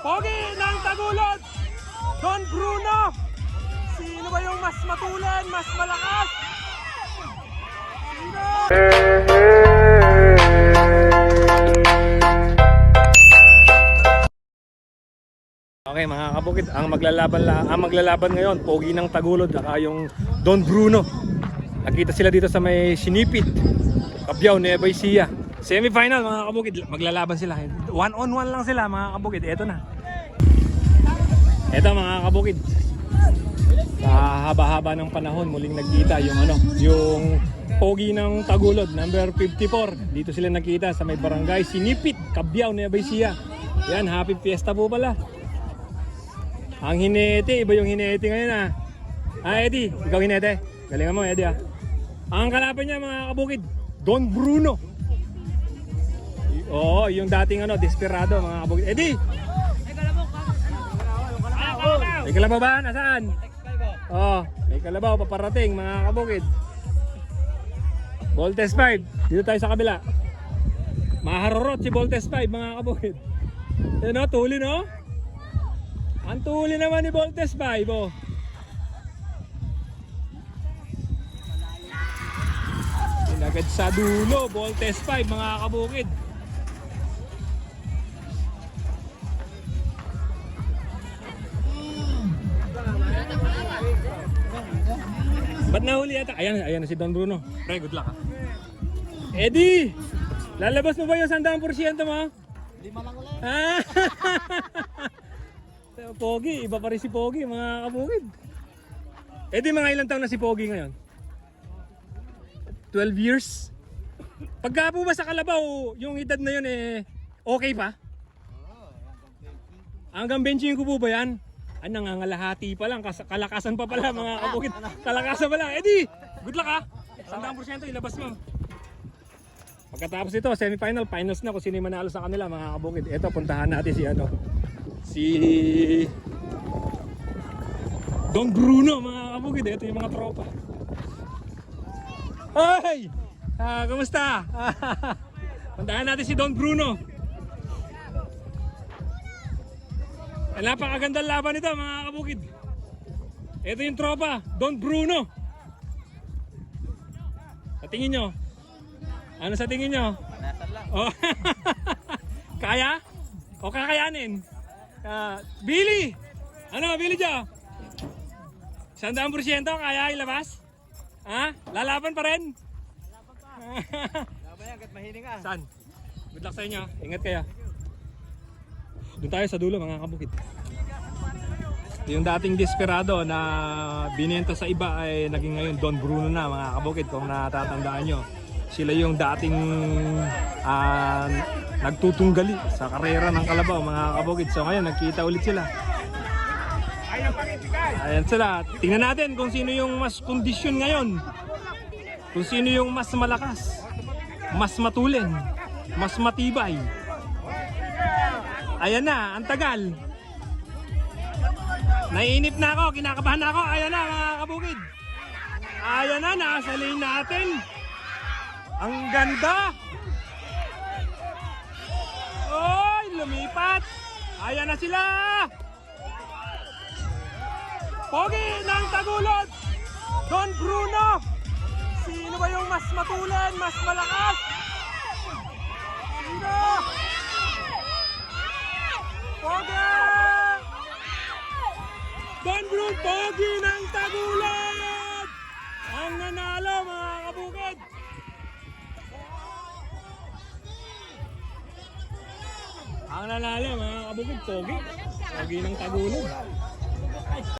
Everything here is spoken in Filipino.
Pogi ng Tagulod, Don Bruno. Sino ba yung mas matulen, mas malakas? Sino? Okay mga kabukid, ang maglalaban ngayon, Pogi ng Tagulod at yung Don Bruno. Nakita sila dito sa may Sinipit, Cabiao, Nueva Ecija. Semi-final mga kabukid, maglalaban sila. 1-on-1 lang sila mga kabukid. Eto na. Eto mga kabukid. Sa haba-haba ng panahon muling nagkita yung Pogi ng Tagulod, number 54. Dito sila nakita sa may barangay Sinipit, Cabiao, Nueva Ecija. Yan, happy fiesta po pala. Ang hinete, iba yung hinete ngayon ah. Eddie, ikaw hinete. Galingan mo Eddie ah. Ang kalaban niya mga kabukid, Don Bruno. Oo, yung dating desperado mga kabukid. Eddie! May kalabaw ba? Nasaan? Oo, may kalabaw paparating mga kabukid. Voltes 5, dito tayo sa kabila. Maharorot si Voltes 5 mga kabukid. Yan o, tuli no? Ang tuli naman ni Voltes 5 oh. Agad sa dulo, Voltes 5 mga kabukid. Ba't nahuli yata? Ayan na si Don Bruno. Pre, good luck ha. Eddie! Lalabas mo ba yung 100% mo? 5 lang ulit. Pogi, iba pa rin si Pogi mga kabukid. Eddie, mga ilang taon na si Pogi ngayon? 12 years? Pagka po ba sa kalabaw, yung edad na yun okay pa? Hanggang benching ko po ba yan? Nangangalahati pa lang, kalakasan pa pala mga kabukid. Kalakasan pa lang. Eddie, good luck ha. 100% ilabas mo. Pagkatapos ito, semifinal, finals na kung sino yung manalo sa kanila mga kabukid. Ito, puntahan natin si Don Bruno mga kabukid. Ito yung mga tropa. Hoy! Kumusta? Puntahan natin si Don Bruno. Napakagandang laban ito mga kabukid. Ito yung tropa, Don Bruno. Sa tingin nyo? Ano sa tingin nyo? Panasan lang. Oh. Kaya? O kakayanin? Billy! Ano Billy Jo? 100% kaya ilabas? Ha? Lalaban pa rin? Laban yan, kahit mahiling ka. Saan? Good luck sa inyo. Ingat kayo. Doon tayo sa dulo mga kabukid. Yung dating desperado na binenta sa iba ay naging ngayon Don Bruno na mga kabukid. Kung natatandaan nyo, sila yung dating nagtutunggali sa karera ng kalabaw mga kabukid. So ngayon nagkita ulit sila. Ayan sila. Tingnan natin kung sino yung mas kondisyon ngayon. Kung sino yung mas malakas, mas matulin, mas matibay. Ayan na, ang tagal. Naiinip na ako, kinakabahan na ako. Ayan na mga kabukid. Ayan na, nasa lane natin. Ang ganda. Oy, lumipat. Ayan na sila. Pogi ng Tagulod, Don Bruno. Sino ba yung mas matulen, mas malakas? Sino? Pogi! Don Bruno, Pogi ng Tagulod! Ang nanalo mga kabukid! Ang nanalo mga kabukid, Pogi. Pogi ng Tagulod.